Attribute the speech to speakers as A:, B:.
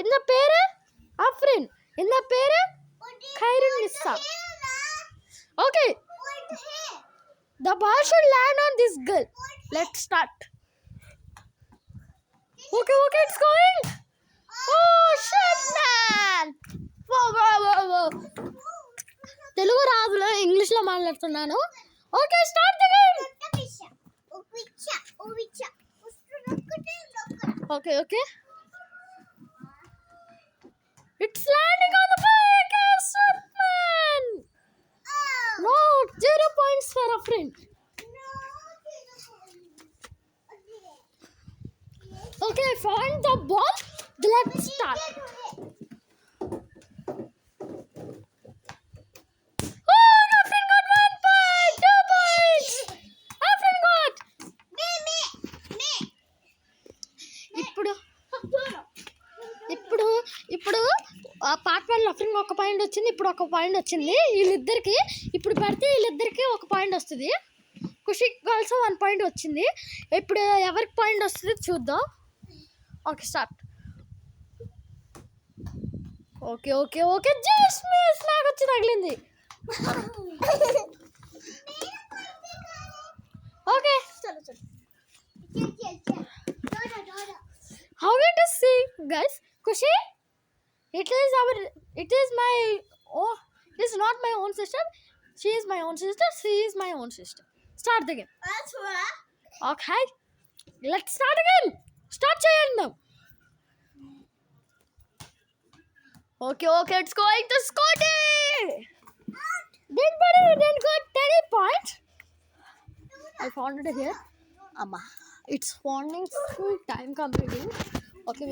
A: இந்த பேரு அஃப்ரின். இந்த பேரு கைருன் நிசா. Okay. The ball should land on this girl. Let's start. Okay, it's going. Oh shit, man. Whoa. Telugu రాదులో ఇంగ్లీష్లో మాట్లాడుతున్నాను. Okay, start the game. Okay. It's landing on the basket, man. No, 0 points for a friend. Okay, I found the ball. Let's start. Oh, Afrin got 1 point, 2 points. Afrin got. ఇప్పుడు part 1 Afrin ఒక point వచ్చింది, ఇప్పుడు ఒక point వచ్చింది. వీళ్ళిద్దరికి ఇప్పుడు పడితే వీళ్ళిద్దరికి ఒక పాయింట్ వస్తుంది. ఖుషికి గర్ల్స్ 1 పాయింట్ వచ్చింది. ఇప్పుడు ఎవరికి పాయింట్ వస్తుంది చూద్దాం. Okay, start. Okay just miss. నాకు వచ్చి తగిలింది. ఓకే, చలో. How it is see guys? Kushi, it is not my own sister. She is my own sister. She is my own sister. Start the game. Okay, let's start again. Start cheyandi now. Okay, it's going to Scotty. Didn't got any points. I found it here. Amma, it's finding full time completing. Okay,